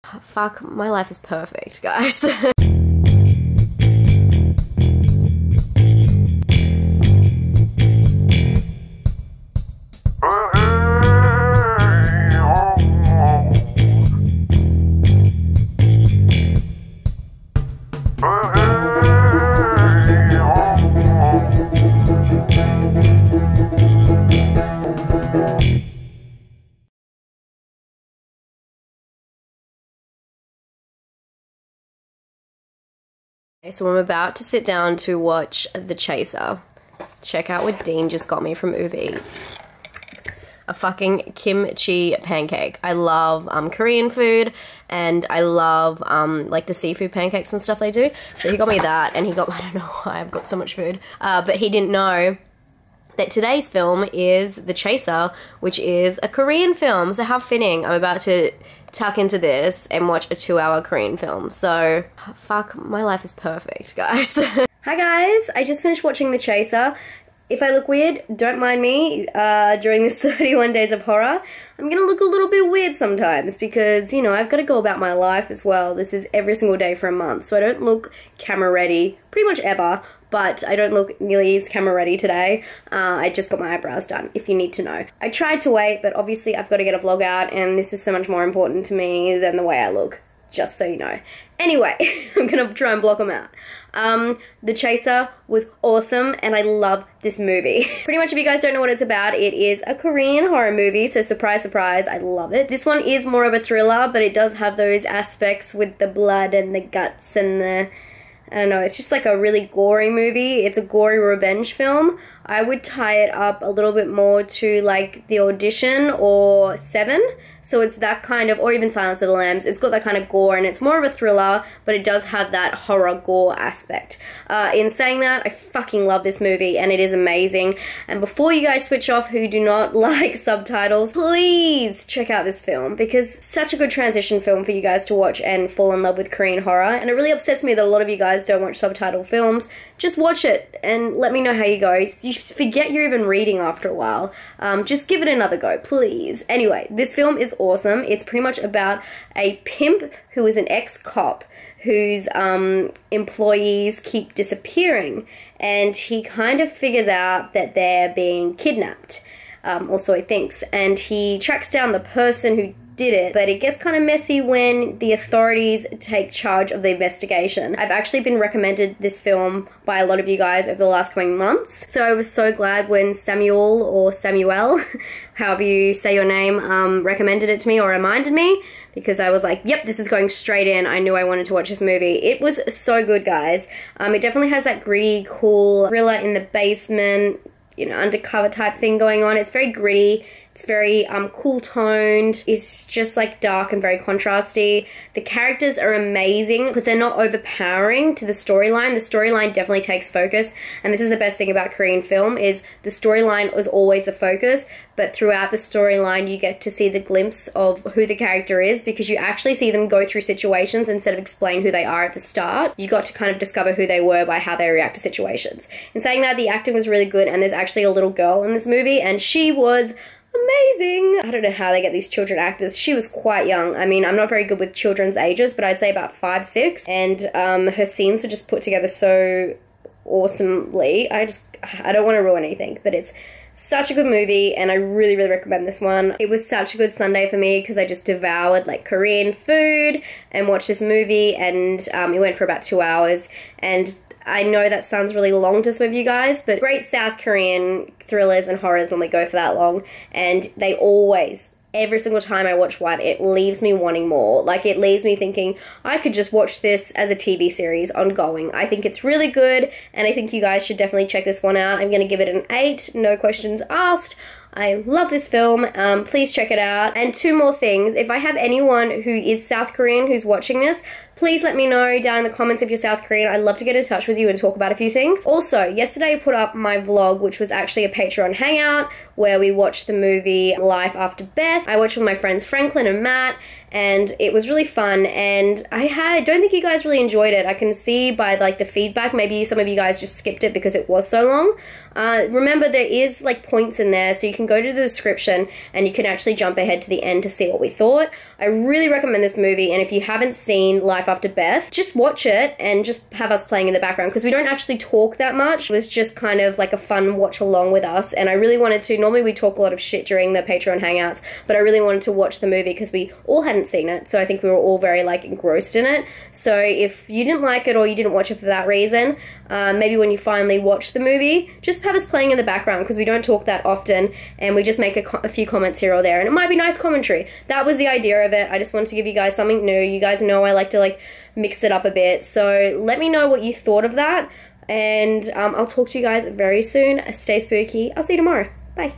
Fuck, my life is perfect, guys. So I'm about to sit down to watch The Chaser. Check out what Dean just got me from Uber Eats. A fucking kimchi pancake. I love Korean food, and I love like the seafood pancakes and stuff they do. So he got me that, and he got, I don't know why I've got so much food, but he didn't know that today's film is The Chaser, which is a Korean film. So how fitting, I'm about to tuck into this and watch a 2-hour Korean film. So fuck, my life is perfect, guys. Hi guys, I just finished watching The Chaser. If I look weird, don't mind me. During this 31 days of horror, I'm gonna look a little bit weird sometimes because, you know, I've got to go about my life as well. This is every single day for a month, so I don't look camera ready pretty much ever, but I don't look nearly as camera ready today. I just got my eyebrows done, if you need to know. I tried to wait, but obviously I've got to get a vlog out, and this is so much more important to me than the way I look, just so you know. Anyway, I'm gonna try and block them out. The Chaser was awesome, and I love this movie. Pretty much, if you guys don't know what it's about, it is a Korean horror movie, so surprise, surprise, I love it. This one is more of a thriller, but it does have those aspects with the blood and the guts and the, I don't know, it's just like a really gory movie. It's a gory revenge film. I would tie it up a little bit more to like The Audition or Seven. So it's that kind of, or even Silence of the Lambs. It's got that kind of gore, and it's more of a thriller, but it does have that horror gore aspect. In saying that, I fucking love this movie, and it is amazing. And before you guys switch off who do not like subtitles, please check out this film, because it's such a good transition film for you guys to watch and fall in love with Korean horror. And it really upsets me that a lot of you guys don't watch subtitle films. Just watch it and let me know how you go. You forget you're even reading after a while. Just give it another go, please. Anyway, this film is awesome. It's pretty much about a pimp who is an ex-cop whose employees keep disappearing, and he kind of figures out that they're being kidnapped, or so he thinks, and he tracks down the person who did it, but it gets kind of messy when the authorities take charge of the investigation. I've actually been recommended this film by a lot of you guys over the last coming months, so I was so glad when Samuel, or Samuel, however you say your name, recommended it to me or reminded me, because I was like, yep, this is going straight in. I knew I wanted to watch this movie. It was so good, guys. It definitely has that gritty, cool thriller in the basement, you know, undercover type thing going on. It's very gritty. It's very cool toned. It's just like dark and very contrasty. The characters are amazing because they're not overpowering to the storyline. The storyline definitely takes focus, and this is the best thing about Korean film, is the storyline is always the focus, but throughout the storyline you get to see the glimpse of who the character is, because you actually see them go through situations instead of explain who they are at the start. You got to kind of discover who they were by how they react to situations. In saying that, the acting was really good, and there's actually a little girl in this movie, and she was amazing. I don't know how they get these children actors. She was quite young. I mean, I'm not very good with children's ages, but I'd say about 5, 6. And her scenes were just put together so awesomely. I don't want to ruin anything, but it's such a good movie, and I really, really recommend this one. It was such a good Sunday for me because I just devoured like Korean food and watched this movie, and it went for about 2 hours. And I know that sounds really long to some of you guys, but great South Korean thrillers and horrors normally go for that long, and they always, every single time I watch one, it leaves me wanting more. Like, it leaves me thinking, I could just watch this as a TV series ongoing. I think it's really good, and I think you guys should definitely check this one out. I'm going to give it an 8, no questions asked. I love this film. Please check it out. And 2 more things. If I have anyone who is South Korean who's watching this, please let me know down in the comments if you're South Korean. I'd love to get in touch with you and talk about a few things. Also, yesterday I put up my vlog, which was actually a Patreon hangout, where we watched the movie Life After Beth. I watched with my friends Franklin and Matt, and it was really fun, and I don't think you guys really enjoyed it. I can see by like the feedback, maybe some of you guys just skipped it because it was so long. Remember, there is like points in there, so you can go to the description and you can actually jump ahead to the end to see what we thought. I really recommend this movie, and if you haven't seen Life After Beth, just watch it and just have us playing in the background, because we don't actually talk that much. It was just kind of like a fun watch along with us, and I really wanted to, normally we talk a lot of shit during the Patreon hangouts, but I really wanted to watch the movie because we all hadn't seen it, so I think we were all very like engrossed in it. So if you didn't like it or you didn't watch it for that reason, maybe when you finally watch the movie, just have us playing in the background, because we don't talk that often and we just make a few comments here or there, and it might be nice commentary. That was the idea of it. I just wanted to give you guys something new. You guys know I like to like mix it up a bit, so let me know what you thought of that, and I'll talk to you guys very soon. Stay spooky. I'll see you tomorrow. Bye.